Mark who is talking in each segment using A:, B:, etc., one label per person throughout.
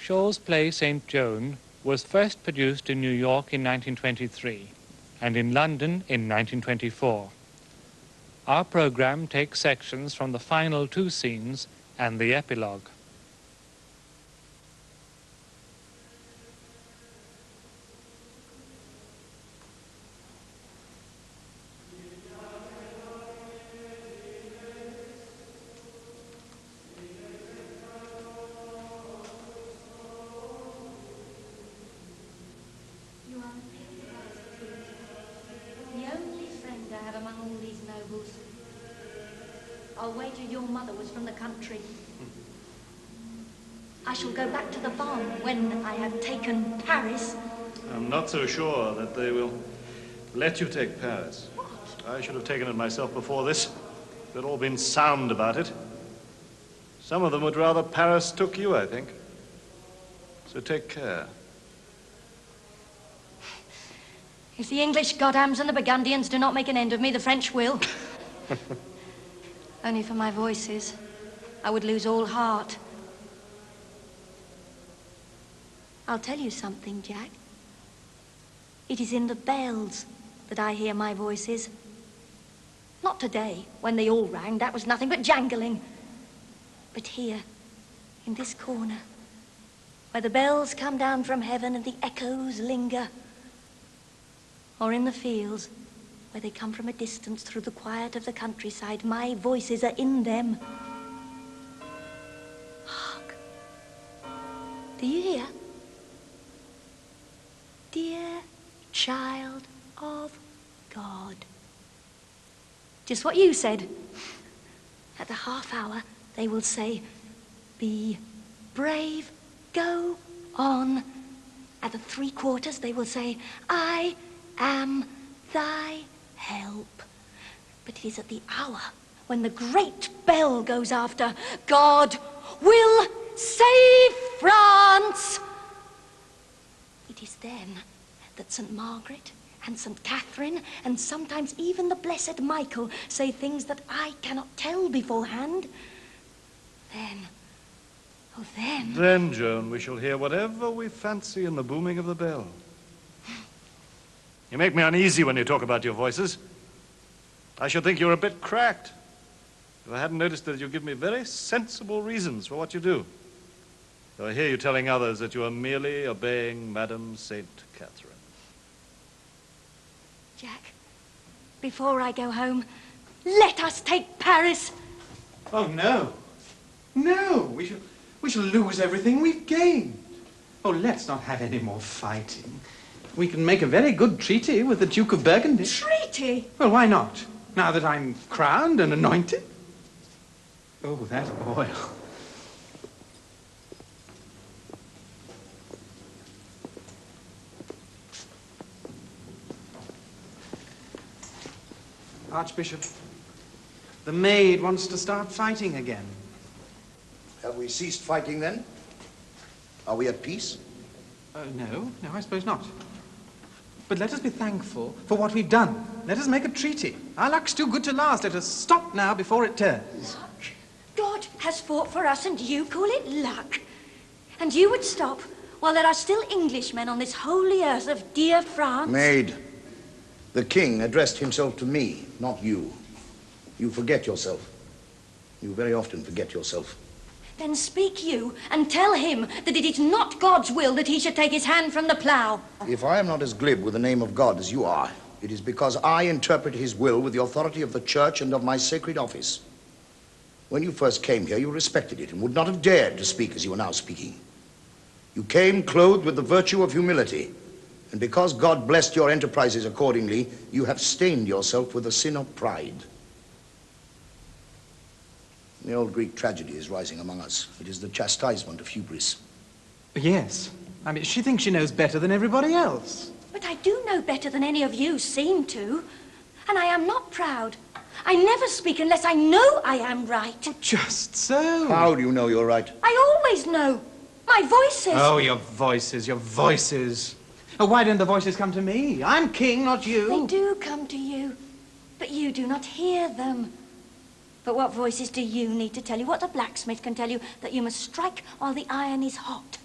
A: Shaw's play St. Joan was first produced in New York in 1923 and in London in 1924. Our program takes sections from the final two scenes and the epilogue.
B: I'll wager your mother was from the country. I shall go back to the farm when I have taken Paris.
C: I'm not so sure that they will let you take Paris.
B: What?
C: I should have taken it myself before this. They'd all been sound about it. Some of them would rather Paris took you, I think. So take care.
B: If the English Godhams and the Burgundians do not make an end of me, the French will. Only for my voices, I would lose all heart. I'll tell you something, Jack. It is in the bells that I hear my voices. Not today, when they all rang. That was nothing but jangling. But here, in this corner, where the bells come down from heaven and the echoes linger. Or in the fields, where they come from a distance through the quiet of the countryside, my voices are in them. Hark. Do you hear? Dear child of God. Just what you said. At the half hour, they will say, be brave, go on. At the 3/4, they will say, I am thy help. But it is at the hour when the great bell goes after, God will save France. It is then that St. Margaret and St. Catherine and sometimes even the Blessed Michael say things that I cannot tell beforehand. Then, oh then...
C: Then, Joan, we shall hear whatever we fancy in the booming of the bell. You make me uneasy when you talk about your voices. I should think you're a bit cracked. If I hadn't noticed that you give me very sensible reasons for what you do. Though I hear you telling others that you are merely obeying Madame St. Catherine.
B: Jack, before I go home, let us take Paris.
D: Oh, no. No, we shall lose everything we've gained. Oh, let's not have any more fighting. We can make a very good treaty with the Duke of Burgundy.
B: Treaty?
D: Well, why not? Now that I'm crowned and anointed. Oh, that oil. Archbishop, the maid wants to start fighting again.
E: Have we ceased fighting then? Are we at peace?
D: No, I suppose not. But let us be thankful for what we've done. Let us make a treaty. Our luck's too good to last. Let us stop now before it turns.
B: Luck? God has fought for us and you call it luck. And you would stop while there are still Englishmen on this holy earth of dear France?
E: Maid, the king addressed himself to me, not you. You forget yourself. You very often forget yourself.
B: Then speak you and tell him that it is not God's will that he should take his hand from the plough.
E: If I am not as glib with the name of God as you are, it is because I interpret his will with the authority of the church and of my sacred office. When you first came here, you respected it and would not have dared to speak as you are now speaking. You came clothed with the virtue of humility, and because God blessed your enterprises accordingly, you have stained yourself with the sin of pride. The old Greek tragedy is rising among us. It is the chastisement of hubris.
D: Yes. I mean, she thinks she knows better than everybody else.
B: But I do know better than any of you seem to. And I am not proud. I never speak unless I know I am right.
D: Oh, just so.
E: How do you know you're right?
B: I always know. My voices.
D: Oh, your voices, your voices. Oh, why didn't the voices come to me? I'm king, not you.
B: They do come to you, but you do not hear them. But what voices do you need to tell you? What the blacksmith can tell you, that you must strike while the iron is hot.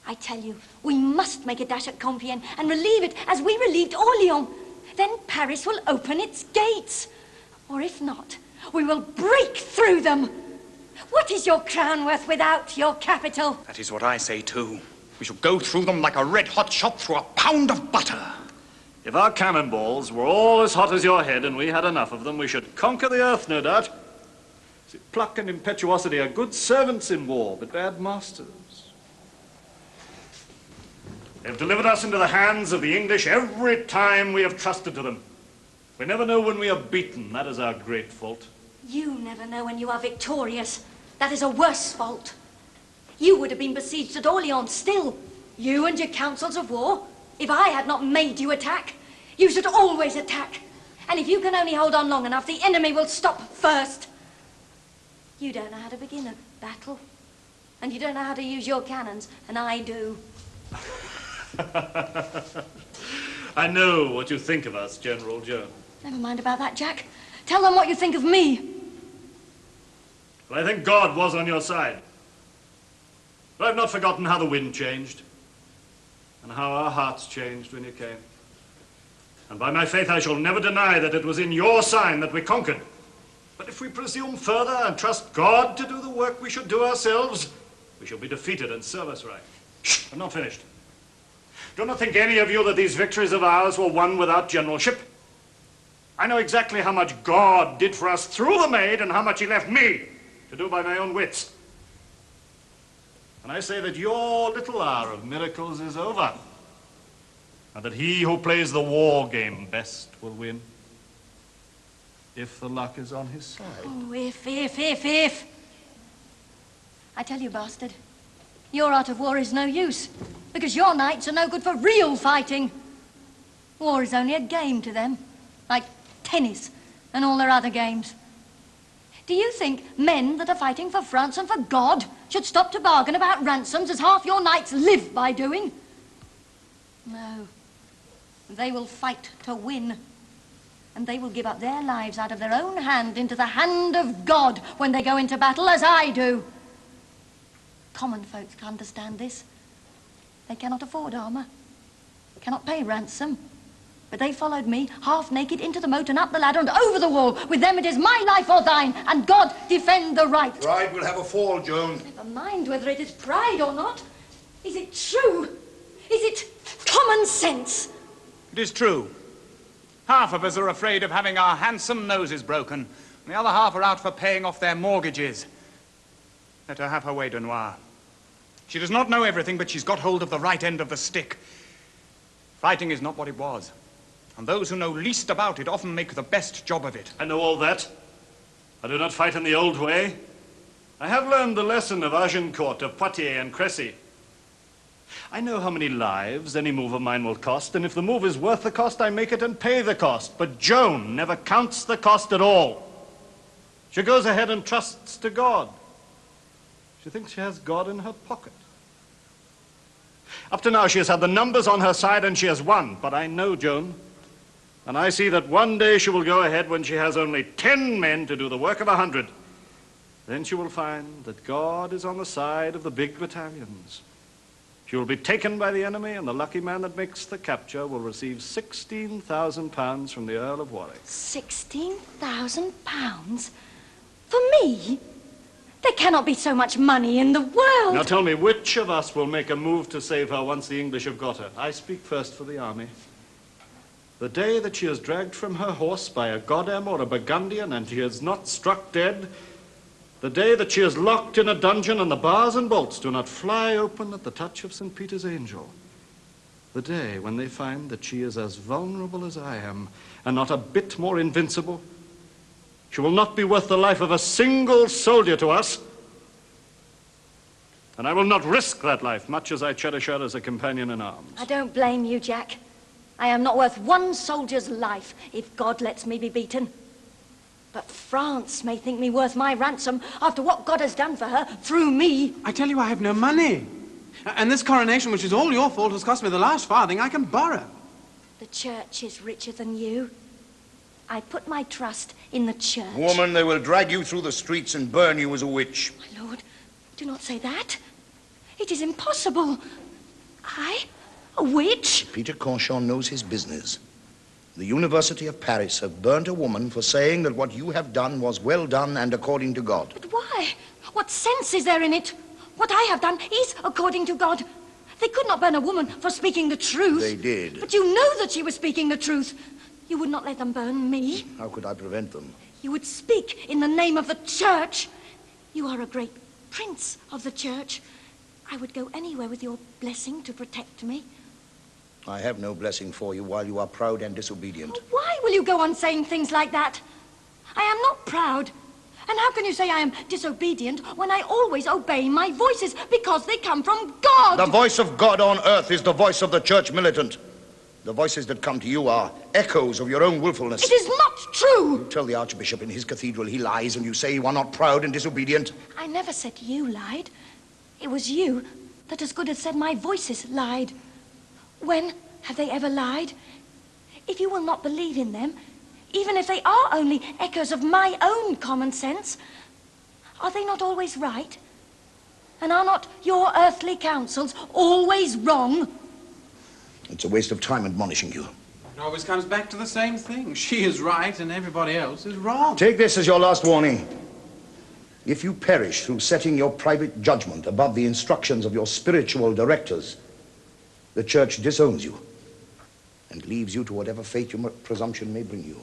B: I tell you, we must make a dash at Compiègne and relieve it as we relieved Orléans. Then Paris will open its gates. Or if not, we will break through them. What is your crown worth without your capital?
F: That is what I say too. We shall go through them like a red-hot shot through a pound of butter.
C: If our cannonballs were all as hot as your head and we had enough of them, we should conquer the earth, no doubt. See, pluck and impetuosity are good servants in war, but bad masters. They've delivered us into the hands of the English every time we have trusted to them. We never know when we are beaten. That is our great fault.
B: You never know when you are victorious. That is a worse fault. You would have been besieged at Orléans still. You and your councils of war. If I had not made you attack, you should always attack. And if you can only hold on long enough, the enemy will stop first. You don't know how to begin a battle. And you don't know how to use your cannons, and I do.
C: I know what you think of us, General Joan.
B: Never mind about that, Jack. Tell them what you think of me.
C: Well, I think God was on your side. But I've not forgotten how the wind changed, and how our hearts changed when you came. And by my faith, I shall never deny that it was in your sign that we conquered. But if we presume further and trust God to do the work we should do ourselves, we shall be defeated and serve us right. Shh, I'm not finished. Do not think any of you that these victories of ours were won without generalship. I know exactly how much God did for us through the Maid and how much he left me to do by my own wits. And I say that your little hour of miracles is over, and that he who plays the war game best will win, if the luck is on his side.
B: Oh, if. I tell you, bastard, your art of war is no use, because your knights are no good for real fighting. War is only a game to them, like tennis and all their other games. Do you think men that are fighting for France and for God should stop to bargain about ransoms as half your knights live by doing? No. They will fight to win. And they will give up their lives out of their own hand into the hand of God when they go into battle, as I do. Common folks can't understand this. They cannot afford armour, cannot pay ransom. But they followed me, half naked, into the moat and up the ladder and over the wall. With them it is my life or thine, and God defend the right.
E: Pride will have a fall, Joan.
B: Never mind whether it is pride or not. Is it true? Is it common sense?
F: It is true. Half of us are afraid of having our handsome noses broken, and the other half are out for paying off their mortgages. Let her have her way, Dunois. She does not know everything, but she's got hold of the right end of the stick. Fighting is not what it was, and those who know least about it often make the best job of it.
C: I know all that. I do not fight in the old way. I have learned the lesson of Agincourt, of Poitiers and Crécy. I know how many lives any move of mine will cost, and if the move is worth the cost, I make it and pay the cost. But Joan never counts the cost at all. She goes ahead and trusts to God. She thinks she has God in her pocket. Up to now, she has had the numbers on her side and she has won. But I know Joan, and I see that one day she will go ahead when she has only 10 men to do the work of 100. Then she will find that God is on the side of the big battalions. She will be taken by the enemy, and the lucky man that makes the capture will receive £16,000 from the Earl of Warwick.
B: £16,000? For me? There cannot be so much money in the world.
C: Now tell me, which of us will make a move to save her once the English have got her? I speak first for the army. The day that she is dragged from her horse by a Godam or a Burgundian and she is not struck dead, the day that she is locked in a dungeon and the bars and bolts do not fly open at the touch of St. Peter's angel, the day when they find that she is as vulnerable as I am and not a bit more invincible, she will not be worth the life of a single soldier to us. And I will not risk that life, much as I cherish her as a companion in arms.
B: I don't blame you, Jack. I am not worth one soldier's life if God lets me be beaten. But France may think me worth my ransom after what God has done for her through me.
D: I tell you, I have no money. And this coronation, which is all your fault, has cost me the last farthing I can borrow.
B: The church is richer than you. I put my trust in the church.
E: Woman, they will drag you through the streets and burn you as a witch.
B: My lord, do not say that. It is impossible. I? A witch?
E: Peter Conchon knows his business. The University of Paris have burnt a woman for saying that what you have done was well done and according to God.
B: But why? What sense is there in it? What I have done is according to God. They could not burn a woman for speaking the truth.
E: They did.
B: But you know that she was speaking the truth. You would not let them burn me.
E: How could I prevent them?
B: You would speak in the name of the church. You are a great prince of the church. I would go anywhere with your blessing to protect me.
E: I have no blessing for you while you are proud and disobedient.
B: Why will you go on saying things like that? I am not proud. And how can you say I am disobedient when I always obey my voices because they come from God?
E: The voice of God on earth is the voice of the church militant. The voices that come to you are echoes of your own willfulness.
B: It is not true.
E: You tell the Archbishop in his cathedral he lies, and you say you are not proud and disobedient.
B: I never said you lied. It was you that as good as said my voices lied. When have they ever lied? If you will not believe in them, even if they are only echoes of my own common sense, are they not always right? And are not your earthly counsels always wrong?
E: It's a waste of time admonishing you.
D: It always comes back to the same thing. She is right and everybody else is wrong.
E: Take this as your last warning. If you perish through setting your private judgment above the instructions of your spiritual directors, the church disowns you and leaves you to whatever fate your presumption may bring you.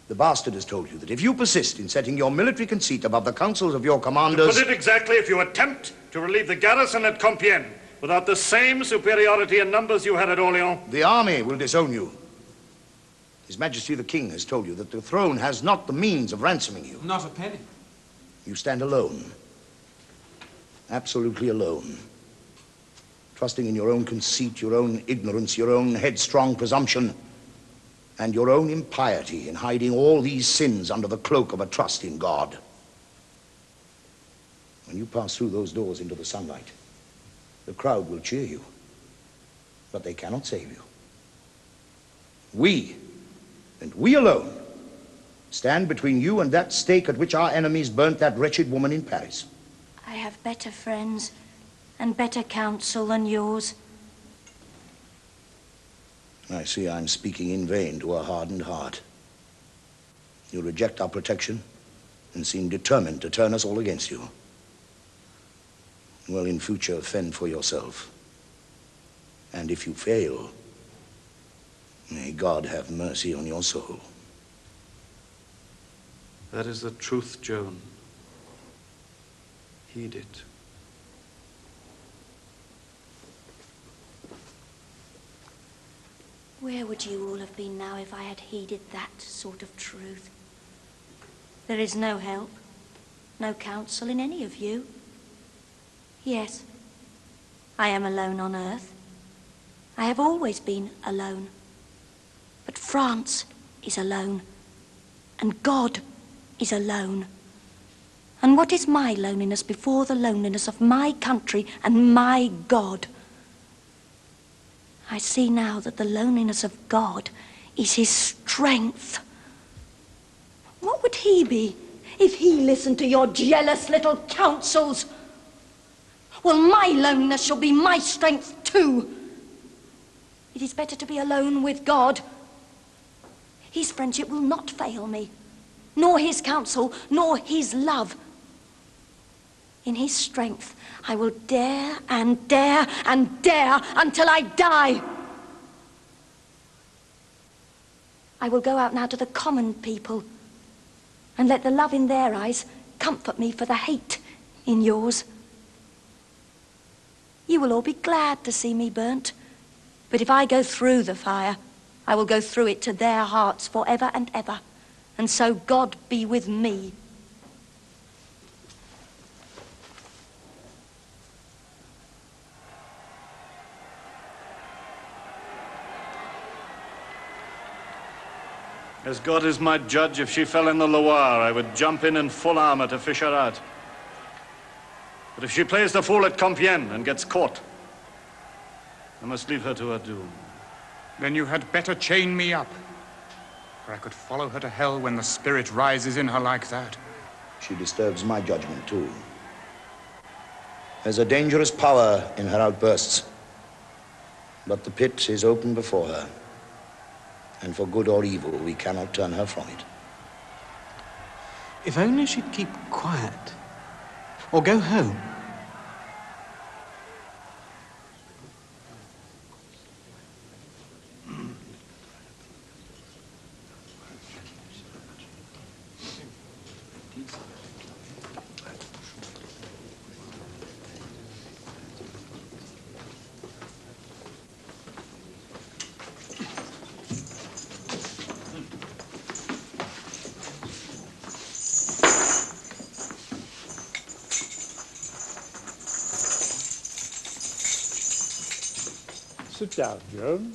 E: The bastard has told you that if you persist in setting your military conceit above the counsels of your commanders...
C: To put it exactly, if you attempt to relieve the garrison at Compiègne without the same superiority in numbers you had at Orleans...
E: The army will disown you. His Majesty the King has told you that the throne has not the means of ransoming you.
D: Not a penny.
E: You stand alone. Absolutely alone. Trusting in your own conceit, your own ignorance, your own headstrong presumption, and your own impiety in hiding all these sins under the cloak of a trust in God. When you pass through those doors into the sunlight, the crowd will cheer you, but they cannot save you. We, and we alone, stand between you and that stake at which our enemies burnt that wretched woman in Paris.
B: I have better friends and better counsel than yours.
E: I see I'm speaking in vain to a hardened heart. You reject our protection and seem determined to turn us all against you. Well, in future, fend for yourself. And if you fail, may God have mercy on your soul.
C: That is the truth, Joan. Heed it.
B: Where would you all have been now if I had heeded that sort of truth? There is no help, no counsel in any of you. Yes, I am alone on earth. I have always been alone. But France is alone, and God is alone. And what is my loneliness before the loneliness of my country and my God? I see now that the loneliness of God is his strength. What would he be if he listened to your jealous little counsels? Well, my loneliness shall be my strength too. It is better to be alone with God. His friendship will not fail me, nor his counsel, nor his love. In his strength, I will dare and dare and dare until I die. I will go out now to the common people and let the love in their eyes comfort me for the hate in yours. You will all be glad to see me burnt, but if I go through the fire, I will go through it to their hearts forever and ever, and so God be with me.
C: As God is my judge, if she fell in the Loire, I would jump in full armor to fish her out. But if she plays the fool at Compiègne and gets caught, I must leave her to her doom.
F: Then you had better chain me up, for I could follow her to hell when the spirit rises in her like that.
E: She disturbs my judgment, too. There's a dangerous power in her outbursts, But the pit is open before her, and for good or evil, we cannot turn her from it.
D: If only she'd keep quiet. Or go home.
G: Sit down, Joan.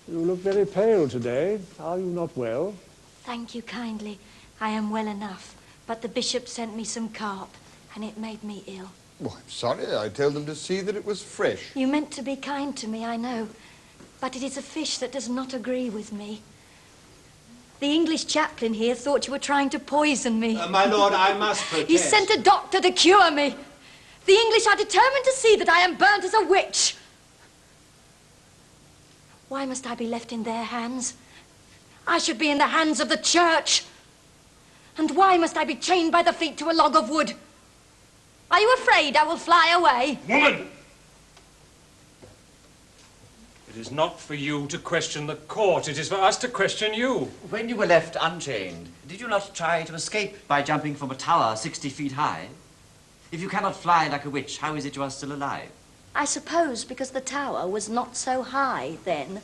G: You look very pale today. Are you not well?
B: Thank you kindly. I am well enough. But the bishop sent me some carp, and it made me ill.
H: Oh, I'm sorry. I told them to see that it was fresh.
B: You meant to be kind to me, I know. But it is a fish that does not agree with me. The English chaplain here thought you were trying to poison me.
I: My lord, I must protest.
B: He sent a doctor to cure me. The English are determined to see that I am burnt as a witch. Why must I be left in their hands? I should be in the hands of the church. And why must I be chained by the feet to a log of wood? Are you afraid I will fly away?
J: Woman! It is not for you to question the court. It is for us to question you.
I: When you were left unchained, did you not try to escape by jumping from a tower 60 feet high? If you cannot fly like a witch, how is it you are still alive?
B: I suppose because the tower was not so high then.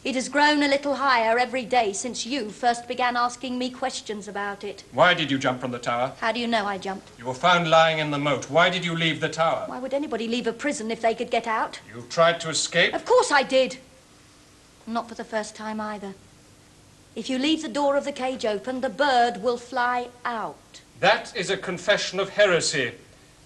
B: It has grown a little higher every day since you first began asking me questions about it.
J: Why did you jump from the tower?
B: How do you know I jumped?
J: You were found lying in the moat. Why did you leave the tower?
B: Why would anybody leave a prison if they could get out?
J: You tried to escape?
B: Of course I did. Not for the first time either. If you leave the door of the cage open, the bird will fly out.
J: That is a confession of heresy.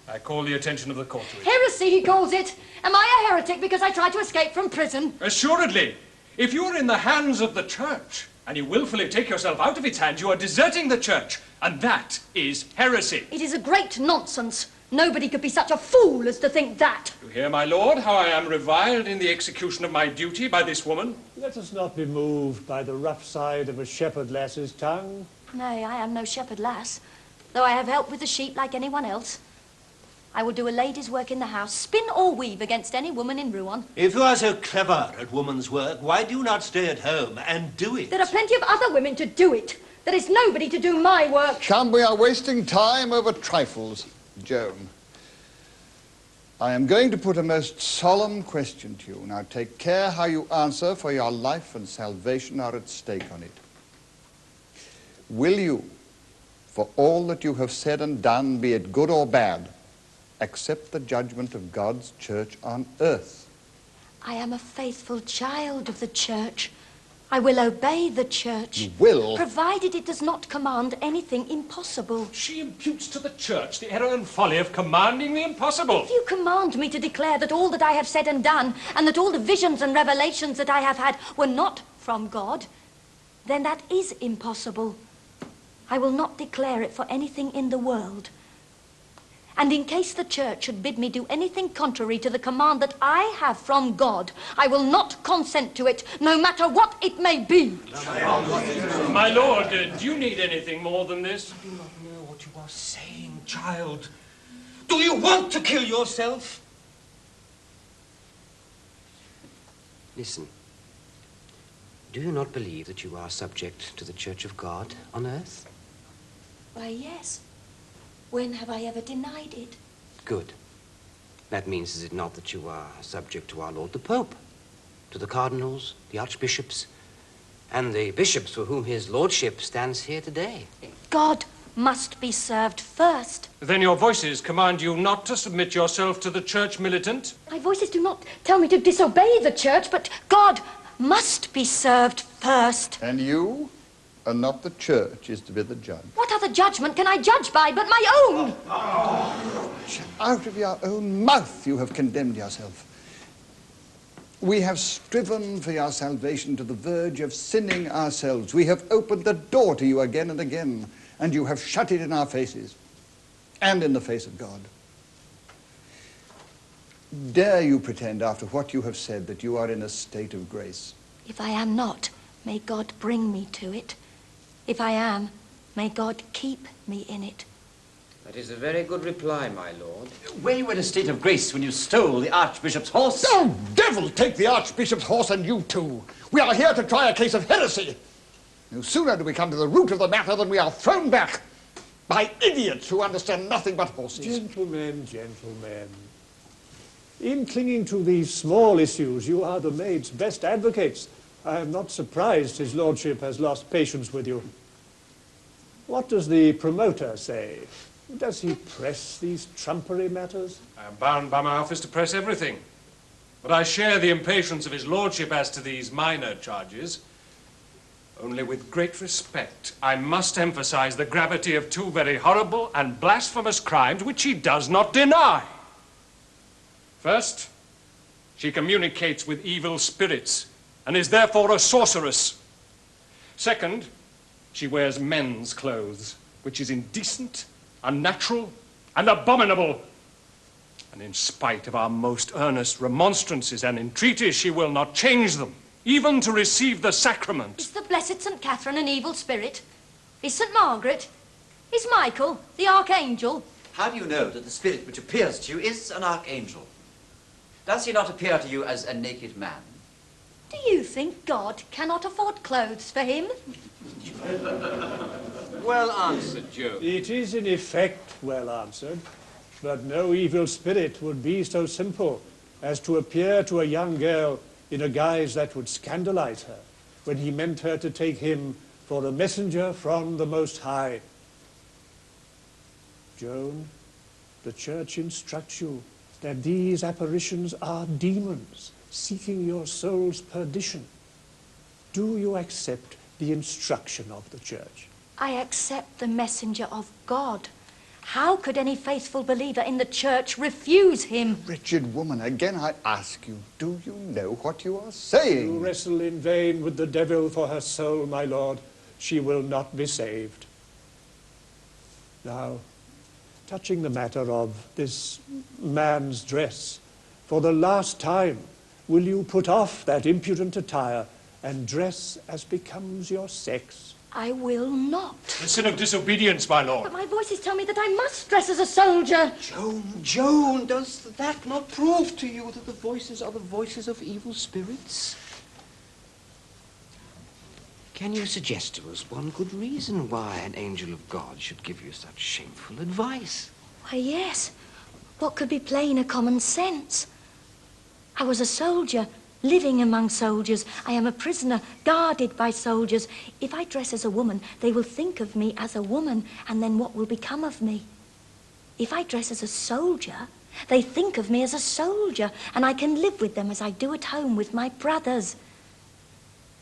J: I call the attention of the court to it.
B: Heresy, he calls it. Am I a heretic because I tried to escape from prison?
J: Assuredly. If you are in the hands of the church, and you willfully take yourself out of its hands, you are deserting the church, and that is heresy.
B: It is a great nonsense. Nobody could be such a fool as to think that.
J: You hear, my lord, how I am reviled in the execution of my duty by this woman?
G: Let us not be moved by the rough side of a shepherd lass's tongue.
B: Nay, I am no shepherd lass, though I have helped with the sheep like anyone else. I will do a lady's work in the house, spin or weave against any woman in Rouen.
I: If you are so clever at woman's work, why do you not stay at home and do it?
B: There are plenty of other women to do it. There is nobody to do my work.
H: Come, we are wasting time over trifles, Joan. I am going to put a most solemn question to you. Now take care how you answer, for your life and salvation are at stake on it. Will you, for all that you have said and done, be it good or bad, accept the judgment of God's church on earth?
B: I am a faithful child of the church. I will obey the church.
H: You will?
B: Provided it does not command anything impossible.
J: She imputes to the church the error and folly of commanding the impossible.
B: If you command me to declare that all that I have said and done, and that all the visions and revelations that I have had were not from God, then that is impossible. I will not declare it for anything in the world. And in case the church should bid me do anything contrary to the command that I have from God, I will not consent to it, no matter what it may be.
J: My lord, do you need anything more than this?
I: I do not know what you are saying, child. Do you want to kill yourself?
K: Listen. Do you not believe that you are subject to the Church of God on earth?
B: Why, yes. When have I ever denied it?
K: Good. That means, is it not, that you are subject to our Lord the Pope, to the cardinals, the archbishops, and the bishops for whom his lordship stands here today?
B: God must be served first.
J: Then your voices command you not to submit yourself to the church militant?
B: My voices do not tell me to disobey the church, but God must be served first.
H: And you, and not the church, is to be the judge.
B: What other judgment can I judge by but my own?
H: Out of your own mouth you have condemned yourself. We have striven for your salvation to the verge of sinning ourselves. We have opened the door to you again and again, and you have shut it in our faces and in the face of God. Dare you pretend, after what you have said, that you are in a state of grace?
B: If I am not, may God bring me to it. If I am, may God keep me in it.
K: That is a very good reply, my lord.
I: Were you in a state of grace when you stole the Archbishop's horse?
H: Oh, devil take the Archbishop's horse and you too. We are here to try a case of heresy. No sooner do we come to the root of the matter than we are thrown back by idiots who understand nothing but horses.
G: Gentlemen, gentlemen. In clinging to these small issues, you are the maid's best advocates. I am not surprised his lordship has lost patience with you. What does the promoter say? Does he press these trumpery matters?
J: I am bound by my office to press everything. But I share the impatience of his lordship as to these minor charges. Only with great respect, I must emphasize the gravity of two very horrible and blasphemous crimes which he does not deny. First, she communicates with evil spirits and is therefore a sorceress. Second, she wears men's clothes, which is indecent, unnatural, and abominable. And in spite of our most earnest remonstrances and entreaties, she will not change them, even to receive the sacrament.
B: Is the blessed St. Catherine an evil spirit? Is St. Margaret? Is Michael, the archangel?
I: How do you know that the spirit which appears to you is an archangel? Does he not appear to you as a naked man?
B: Do you think God cannot afford clothes for him?
K: Well answered, Joe.
G: It is in effect well answered, but no evil spirit would be so simple as to appear to a young girl in a guise that would scandalize her, when he meant her to take him for a messenger from the Most High. Joan, the Church instructs you that these apparitions are demons seeking your soul's perdition. Do you accept the instruction of the Church?
B: I accept the messenger of God. How could any faithful believer in the Church refuse him?
H: Wretched woman, again I ask you, do you know what you are saying?
G: You wrestle in vain with the devil for her soul, my lord. She will not be saved. Now, touching the matter of this man's dress, for the last time, will you put off that impudent attire and dress as becomes your sex?
B: I will not.
J: The sin of disobedience, my lord.
B: But my voices tell me that I must dress as a soldier.
K: Joan, does that not prove to you that the voices are the voices of evil spirits? Can you suggest to us one good reason why an angel of God should give you such shameful advice?
B: Why, yes. What could be plainer common sense? I was a soldier, living among soldiers. I am a prisoner, guarded by soldiers. If I dress as a woman, they will think of me as a woman, and then what will become of me? If I dress as a soldier, they think of me as a soldier, and I can live with them as I do at home with my brothers.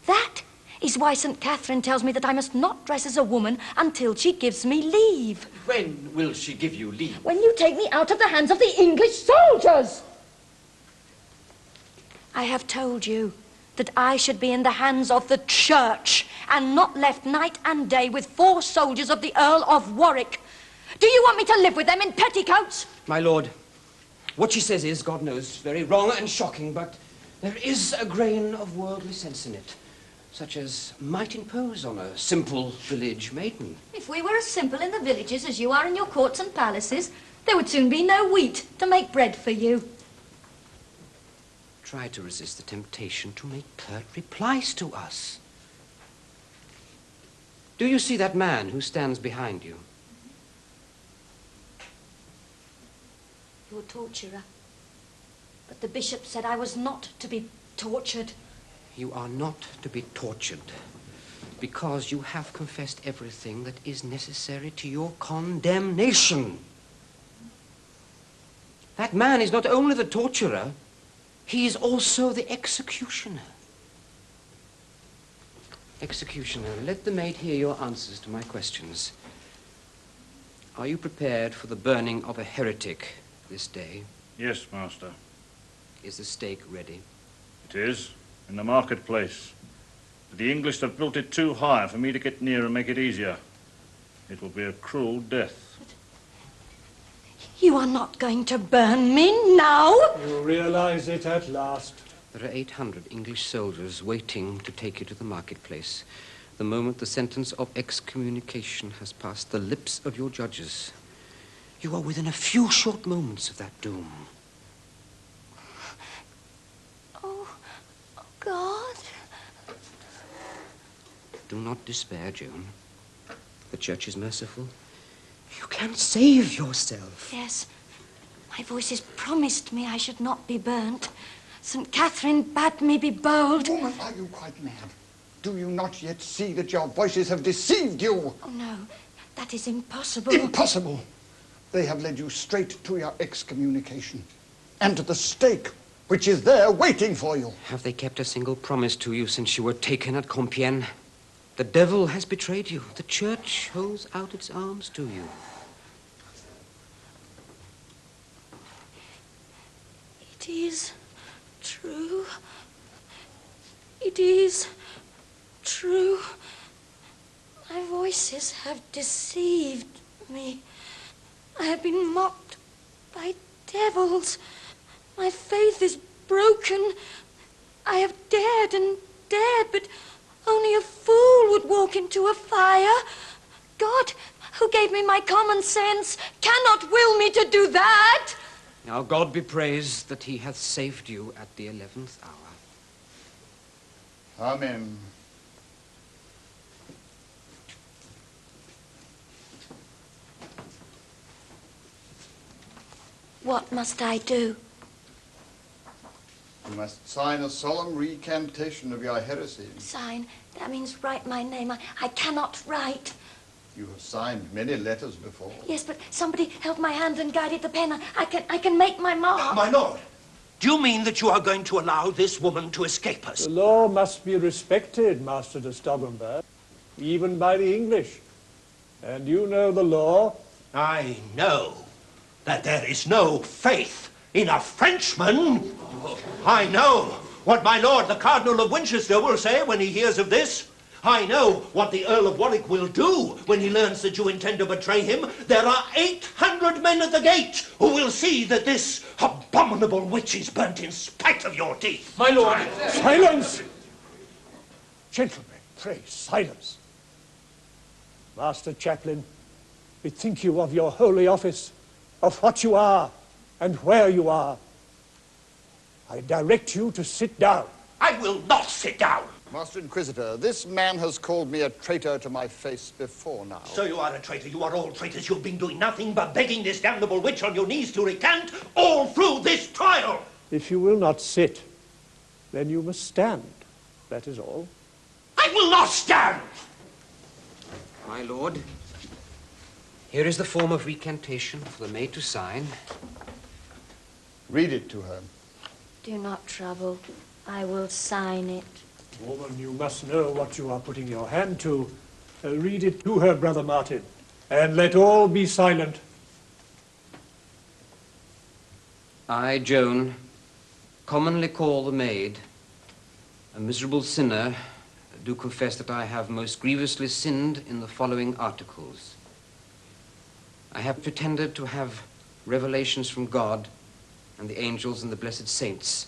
B: That is why St. Catherine tells me that I must not dress as a woman until she gives me leave.
I: When will she give you leave?
B: When you take me out of the hands of the English soldiers! I have told you that I should be in the hands of the Church and not left night and day with 4 soldiers of the Earl of Warwick. Do you want me to live with them in petticoats?
K: My lord, what she says is, God knows, very wrong and shocking, but there is a grain of worldly sense in it, such as might impose on a simple village maiden.
B: If we were as simple in the villages as you are in your courts and palaces, there would soon be no wheat to make bread for you.
K: Try to resist the temptation to make curt replies to us. Do you see that man who stands behind you?
B: Your torturer. But the bishop said I was not to be tortured.
K: You are not to be tortured because you have confessed everything that is necessary to your condemnation. That man is not only the torturer, he is also the executioner. Executioner, let the maid hear your answers to my questions. Are you prepared for the burning of a heretic this day?
C: Yes, master.
K: Is the stake ready?
C: It is, in the marketplace. But the English have built it too high for me to get near and make it easier. It will be a cruel death.
B: You are not going to burn me now.
G: You realize it at last.
K: There are 800 English soldiers waiting to take you to the marketplace the moment the sentence of excommunication has passed the lips of your judges. You are within a few short moments of that doom.
B: Oh, God.
K: Do not despair, Joan. The Church is merciful. You can save yourself.
B: Yes. My voices promised me I should not be burnt. St. Catherine bade me be bold.
H: Woman, are you quite mad? Do you not yet see that your voices have deceived you?
B: Oh, no. That is impossible.
H: Impossible. They have led you straight to your excommunication and to the stake, which is there waiting for you.
K: Have they kept a single promise to you since you were taken at Compiègne? The devil has betrayed you. The Church holds out its arms to you.
B: It is true. It is true. My voices have deceived me. I have been mocked by devils. My faith is broken. I have dared and dared, but only a fool would walk into a fire. God, who gave me my common sense, cannot will me to do that.
K: Now God be praised that he hath saved you at the 11th hour.
H: Amen.
B: What must I do?
H: You must sign a solemn recantation of your heresy.
B: Sign? That means write my name. I cannot write.
H: You have signed many letters before.
B: Yes, but somebody held my hand and guided the pen. I can make my mark.
L: My lord, do you mean that you are going to allow this woman to escape us?
G: The law must be respected, Master de Stoggenberg, even by the English. And you know the law.
L: I know that there is no faith in a Frenchman. I know what my lord, the Cardinal of Winchester, will say when he hears of this. I know what the Earl of Warwick will do when he learns that you intend to betray him. There are 800 men at the gate who will see that this abominable witch is burnt in spite of your teeth.
G: My lord! Silence! Gentlemen, pray, silence. Master Chaplain, bethink you of your holy office, of what you are and where you are. I direct you to sit down.
L: I will not sit down.
H: Master Inquisitor, this man has called me a traitor to my face before now.
L: So you are a traitor. You are all traitors. You've been doing nothing but begging this damnable witch on your knees to recant all through this trial.
G: If you will not sit, then you must stand. That is all.
L: I will not stand!
K: My lord, here is the form of recantation for the maid to sign.
H: Read it to her.
B: Do not trouble. I will sign it.
G: Woman, you must know what you are putting your hand to. Read it to her, Brother Martin, and let all be silent.
K: I, Joan, commonly called the maid, a miserable sinner, do confess that I have most grievously sinned in the following articles. I have pretended to have revelations from God and the angels and the blessed saints,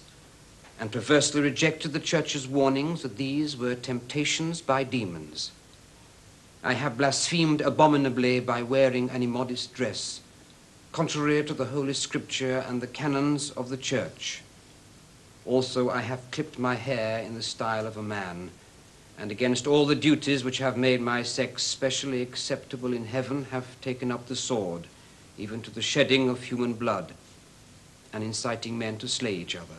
K: and perversely rejected the Church's warnings that these were temptations by demons. I have blasphemed abominably by wearing an immodest dress, contrary to the Holy Scripture and the canons of the Church. Also, I have clipped my hair in the style of a man, and against all the duties which have made my sex specially acceptable in heaven, have taken up the sword, even to the shedding of human blood, and inciting men to slay each other.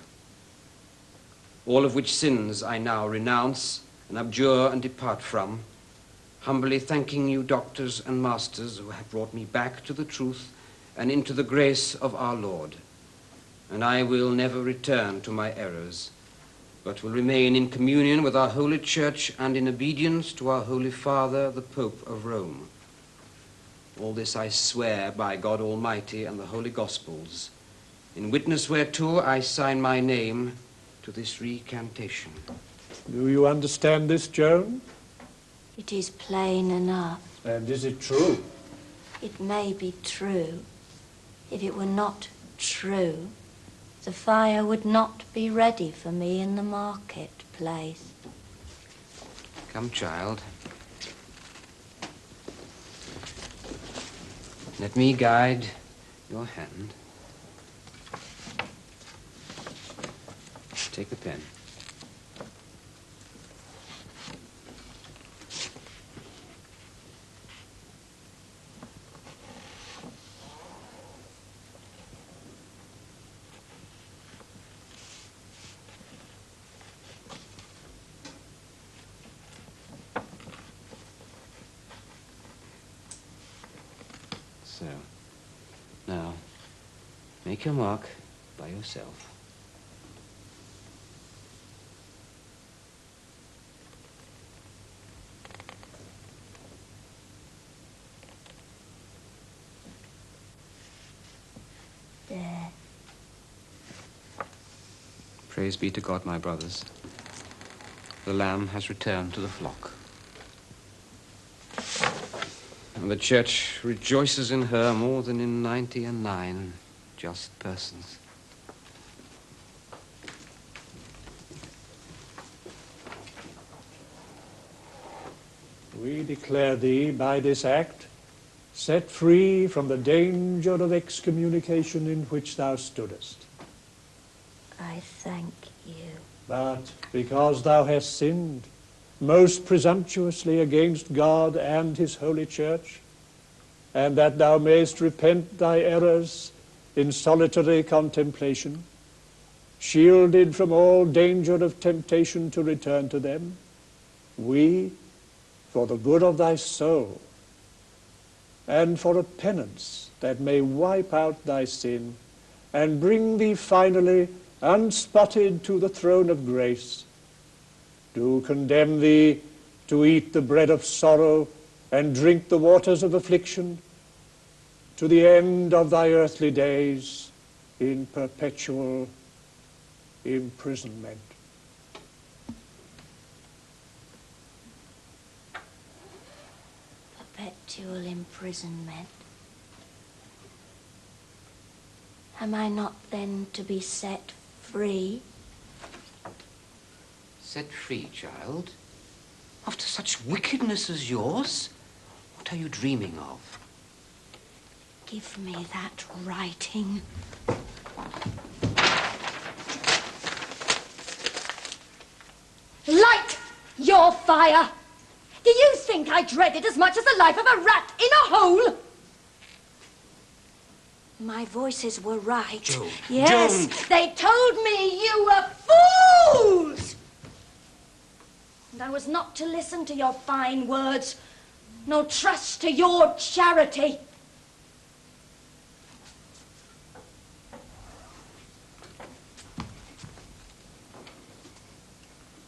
K: All of which sins I now renounce and abjure and depart from, humbly thanking you, doctors and masters, who have brought me back to the truth and into the grace of our Lord. And I will never return to my errors, but will remain in communion with our Holy Church and in obedience to our Holy Father, the Pope of Rome. All this I swear by God Almighty and the Holy Gospels, in witness whereto I sign my name to this recantation.
G: Do you understand this, Joan?
B: It is plain enough.
G: And is it true?
B: It may be true. If it were not true, the fire would not be ready for me in the marketplace.
K: Come, child. Let me guide your hand. Take the pen. So, now, make your mark by yourself.
B: There.
K: Praise be to God, my brothers. The Lamb has returned to the flock. And the Church rejoices in her more than in 99 just persons.
G: We declare thee by this act set free from the danger of excommunication in which thou stoodest.
B: I thank you.
G: But because thou hast sinned most presumptuously against God and his holy church, and that thou mayst repent thy errors in solitary contemplation, shielded from all danger of temptation to return to them, we, for the good of thy soul, and for a penance that may wipe out thy sin, and bring thee finally unspotted to the throne of grace, do condemn thee to eat the bread of sorrow and drink the waters of affliction to the end of thy earthly days in perpetual imprisonment.
B: Perpetual imprisonment. Am I not then to be set free?
K: Set free, child? After such wickedness as yours? What are you dreaming of?
B: Give me that writing. Light your fire! Do you think I dread it as much as the life of a rat in a hole? My voices were right.
K: Joan.
B: Yes,
K: Joan.
B: they told me you were fools! And I was not to listen to your fine words, nor trust to your charity.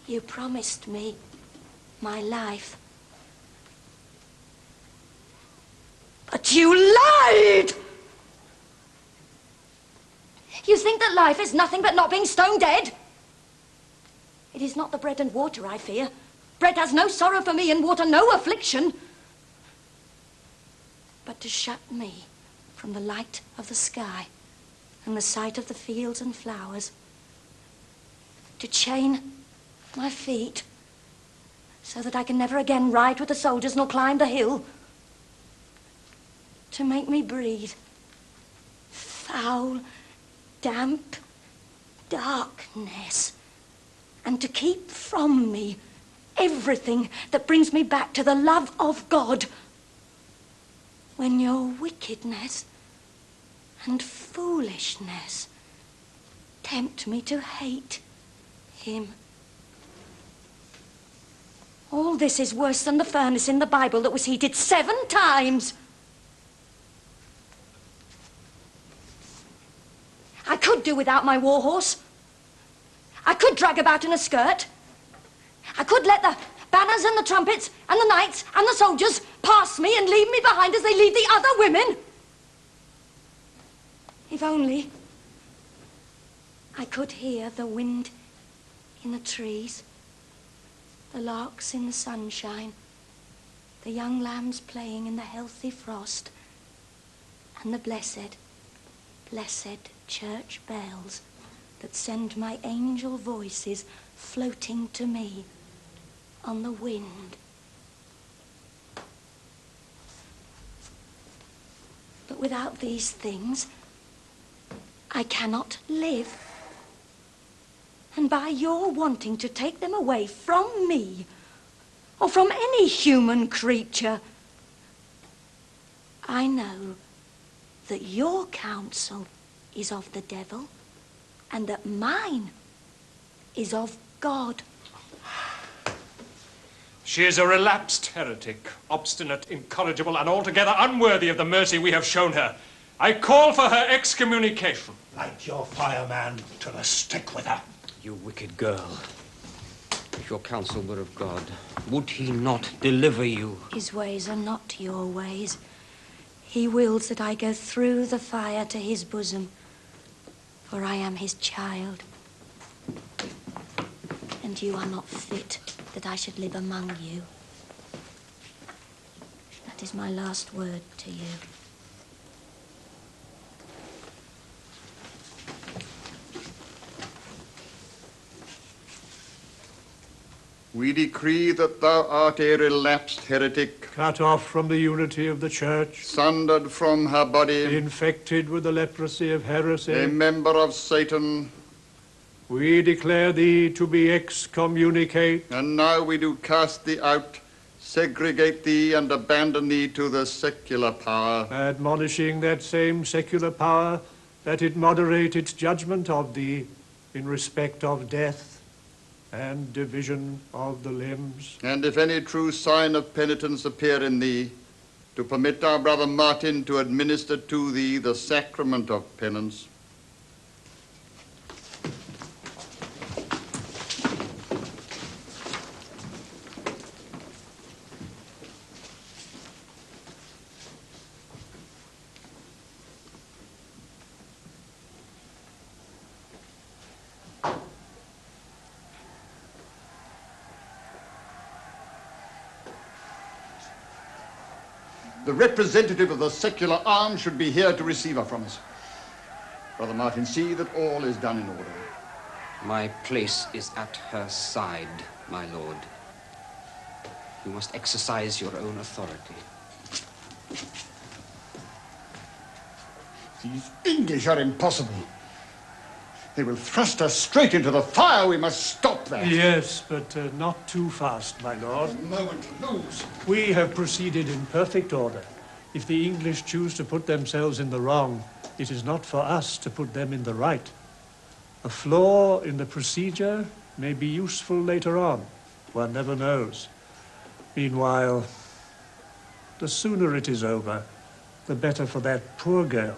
B: You promised me my life. But you lied! You think that life is nothing but not being stone dead? It is not the bread and water I fear. Bread has no sorrow for me and water no affliction. But to shut me from the light of the sky and the sight of the fields and flowers. To chain my feet so that I can never again ride with the soldiers nor climb the hill. To make me breathe foul, damp darkness, and to keep from me everything that brings me back to the love of God, when your wickedness and foolishness tempt me to hate him. All this is worse than the furnace in the Bible that was heated 7 times. I could do without my war horse. I could drag about in a skirt. I could let the banners and the trumpets and the knights and the soldiers pass me and leave me behind as they leave the other women. If only I could hear the wind in the trees, the larks in the sunshine, the young lambs playing in the healthy frost, and the blessed blessed church bells that send my angel voices floating to me on the wind. But without these things, I cannot live. And by your wanting to take them away from me, or from any human creature, I know that your counsel is of the devil, and that mine is of God.
J: She is a relapsed heretic, obstinate, incorrigible, and altogether unworthy of the mercy we have shown her. I call for her excommunication.
L: Light your fire, man, to the stick with her.
K: You wicked girl. If your counsel were of God, would he not deliver you?
B: His ways are not your ways. He wills that I go through the fire to his bosom, for I am his child. And you are not fit that I should live among you. That is my last word to you.
H: We decree that thou art a relapsed heretic,
G: cut off from the unity of the church,
H: sundered from her body,
G: infected with the leprosy of heresy,
H: a member of Satan.
G: We declare thee to be excommunicate.
H: And now we do cast thee out, segregate thee, and abandon thee to the secular power.
G: Admonishing that same secular power that it moderate its judgment of thee in respect of death and division of the limbs.
H: And if any true sign of penitence appear in thee, to permit our brother Martin to administer to thee the sacrament of penance. The representative of the secular arm should be here to receive her from us. Brother Martin, see that all is done in order.
K: My place is at her side, my lord. You must exercise your own authority.
H: These English are impossible. They will thrust us straight into the fire. We must stop that.
G: Yes, but not too fast, my lord.
H: A moment to lose.
G: We have proceeded in perfect order. If the English choose to put themselves in the wrong, it is not for us to put them in the right. A flaw in the procedure may be useful later on. One never knows. Meanwhile, the sooner it is over, the better for that poor girl.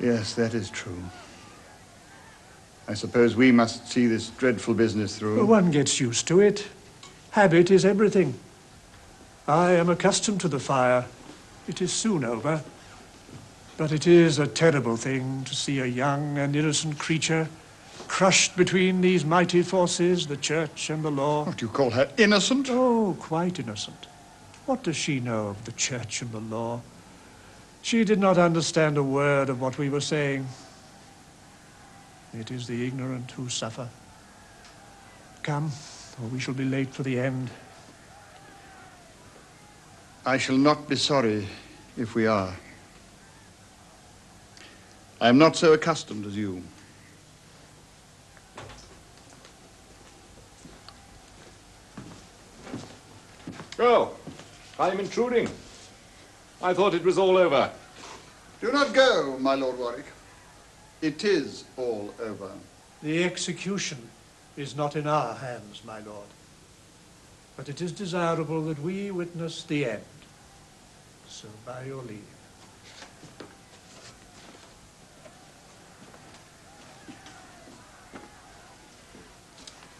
H: Yes, that is true. I suppose we must see this dreadful business through.
G: One gets used to it. Habit is everything. I am accustomed to the fire. It is soon over. But it is a terrible thing to see a young and innocent creature crushed between these mighty forces, the church and the law.
H: What, do you call her innocent?
G: Oh, quite innocent. What does she know of the church and the law? She did not understand a word of what we were saying. It is the ignorant who suffer. Come, or we shall be late for the end.
H: I shall not be sorry if we are. I am not so accustomed as you.
C: Oh, I'm intruding. I thought it was all over.
H: Do not go, my Lord Warwick. It is all over.
G: The execution is not in our hands, my lord. But it is desirable that we witness the end. So, by your leave.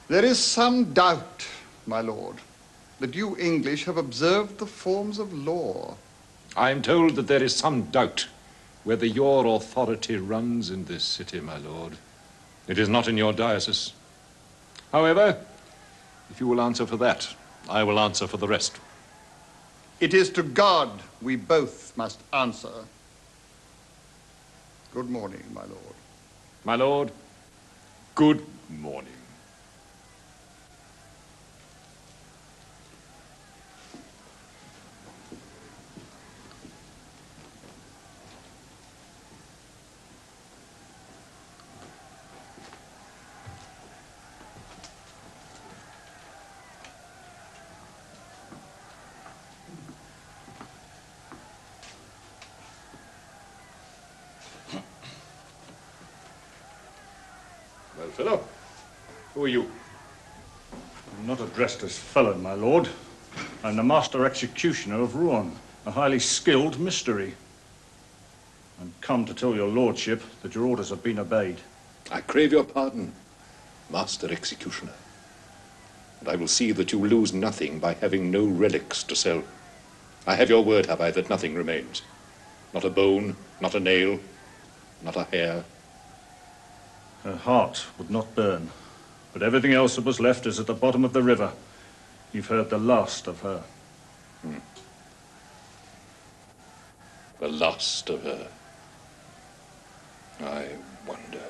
H: There is some doubt, my lord, that you English have observed the forms of law.
J: I am told that there is some doubt whether your authority runs in this city, my lord. It is not in your diocese. However, if you will answer for that, I will answer for the rest.
H: It is to God we both must answer. Good morning, my lord.
J: My lord, good morning. Well, fellow, who are you?
C: I'm not addressed as felon, my lord. I'm the master executioner of Rouen, a highly skilled mystery. I'm come to tell your lordship that your orders have been obeyed.
M: I crave your pardon, Master Executioner. And I will see that you lose nothing by having no relics to sell. I have your word, have I, that nothing remains. Not a bone, not a nail, not a hair.
C: Her heart would not burn, but everything else that was left is at the bottom of the river. You've heard the last of her.
M: The last of her. I wonder.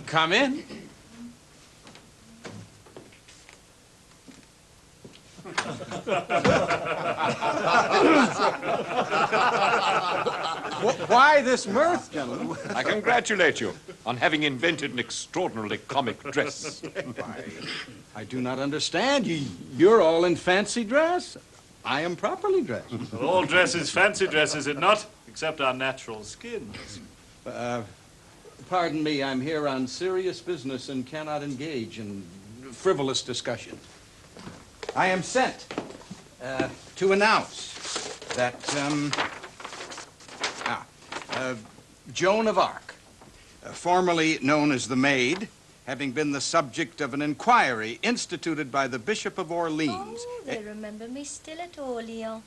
D: Come in. Why this mirth, gentlemen?
M: I congratulate you on having invented an extraordinarily comic dress.
D: I do not understand. You're all in fancy dress. I am properly dressed.
C: Well, all dress is fancy dress, is it not? Except our natural skins.
D: Pardon me, I'm here on serious business and cannot engage in frivolous discussion. I am sent to announce that Joan of Arc, formerly known as the Maid, having been the subject of an inquiry instituted by the Bishop of Orleans.
B: Oh, they remember me still at Orleans.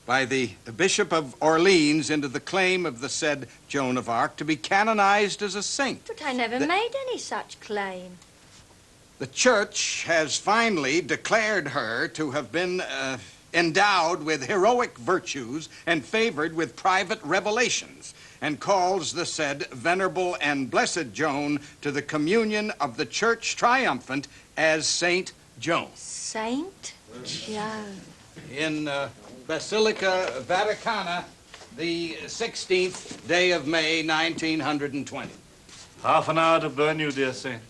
D: By the Bishop of Orleans into the claim of the said Joan of Arc to be canonized as a saint.
B: But I never made any such claim.
D: The church has finally declared her to have been endowed with heroic virtues and favored with private revelations, and calls the said venerable and blessed Joan to the communion of the church triumphant as Saint Joan.
B: Saint Joan.
D: In Basilica Vaticana, the 16th day of May, 1920.
C: Half an hour to burn you, dear saint.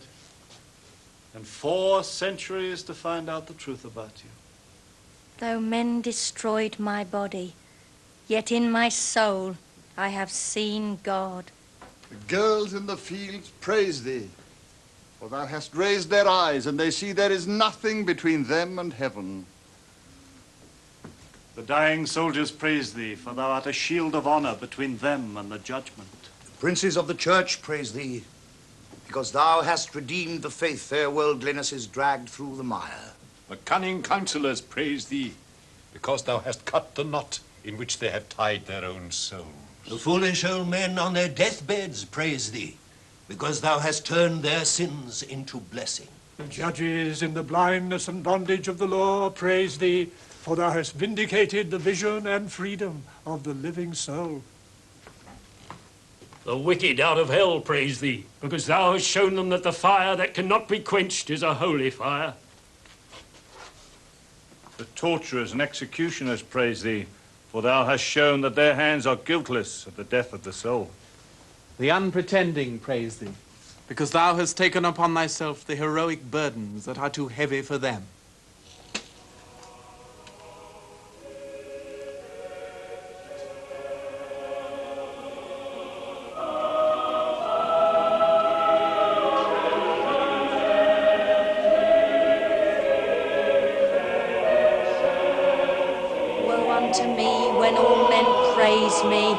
C: And 4 centuries to find out the truth about you.
B: Though men destroyed my body, yet in my soul I have seen God.
H: The girls in the fields praise thee, for thou hast raised their eyes, and they see there is nothing between them and heaven.
C: The dying soldiers praise thee, for thou art a shield of honor between them and the judgment.
E: The princes of the church praise thee, because thou hast redeemed the faith their worldliness is dragged through the mire.
M: The cunning counselors praise thee, because thou hast cut the knot in which they have tied their own souls.
L: The foolish old men on their deathbeds praise thee, because thou hast turned their sins into blessing.
G: The judges in the blindness and bondage of the law praise thee, for thou hast vindicated the vision and freedom of the living soul.
N: The wicked out of hell praise thee, because thou hast shown them that the fire that cannot be quenched is a holy fire.
C: The torturers and executioners praise thee, for thou hast shown that their hands are guiltless of the death of the soul.
D: The unpretending praise thee, because thou hast taken upon thyself the heroic burdens that are too heavy for them.
B: to me when all men praise me.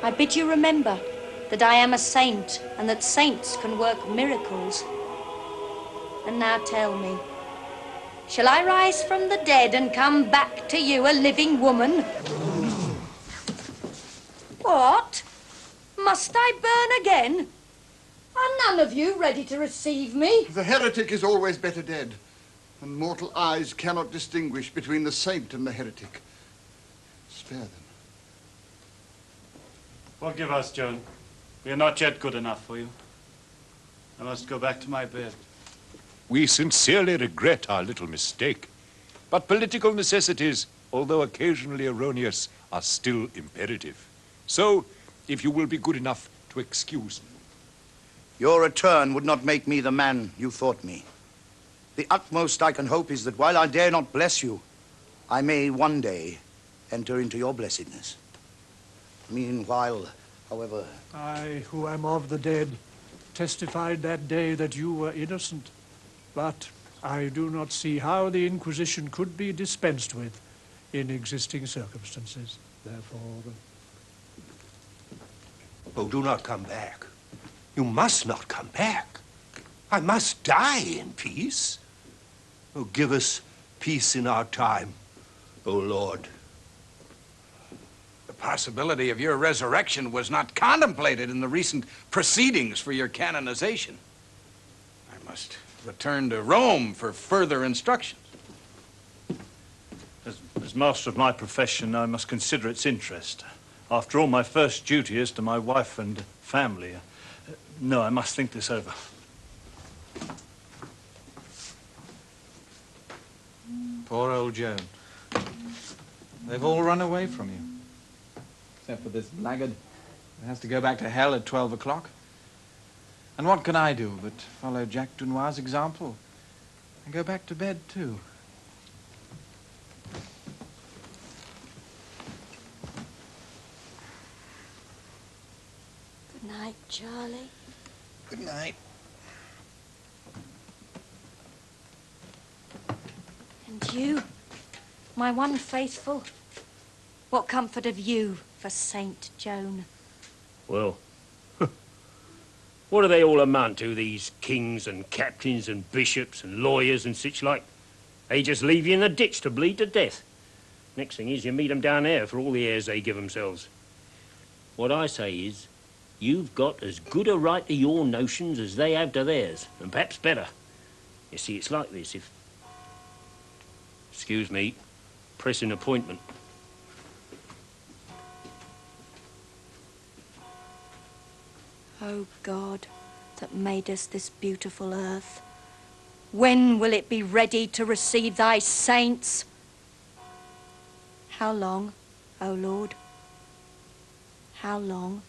B: I bid you remember that I am a saint and that saints can work miracles. And now tell me, shall I rise from the dead and come back to you a living woman? What? Must I burn again? Are none of you ready to receive me?
H: The heretic is always better dead, and mortal eyes cannot distinguish between the saint and the heretic. Spare them.
C: Forgive us, Joan. We are not yet good enough for you. I must go back to my bed.
M: We sincerely regret our little mistake, but political necessities, although occasionally erroneous, are still imperative. So, if you will be good enough to excuse me.
E: Your return would not make me the man you thought me. The utmost I can hope is that while I dare not bless you, I may one day enter into your blessedness. Meanwhile, however...
G: I, who am of the dead, testified that day that you were innocent. But I do not see how the Inquisition could be dispensed with in existing circumstances. Therefore...
L: Oh, do not come back. You must not come back. I must die in peace. Oh, give us peace in our time, O Lord.
D: The possibility of your resurrection was not contemplated in the recent proceedings for your canonization. I must return to Rome for further instructions.
C: As master of my profession, I must consider its interest. After all, my first duty is to my wife and family. No, I must think this over.
O: Poor old Joan. They've all run away from you. Except for this blackguard who has to go back to hell at 12 o'clock. And what can I do but follow Jacques Dunois's example and go back to bed too?
B: Good night, Charlie.
O: Good night.
B: And you, my one faithful, what comfort have you for Saint Joan?
N: Well, what do they all amount to, these kings and captains and bishops and lawyers and such like? They just leave you in the ditch to bleed to death. Next thing is you meet them down there for all the airs they give themselves. What I say is, you've got as good a right to your notions as they have to theirs, and perhaps better. You see, it's like this, if... Excuse me, press an appointment.
B: O God, that madest this beautiful earth, when will it be ready to receive thy saints? How long, O Lord? How long?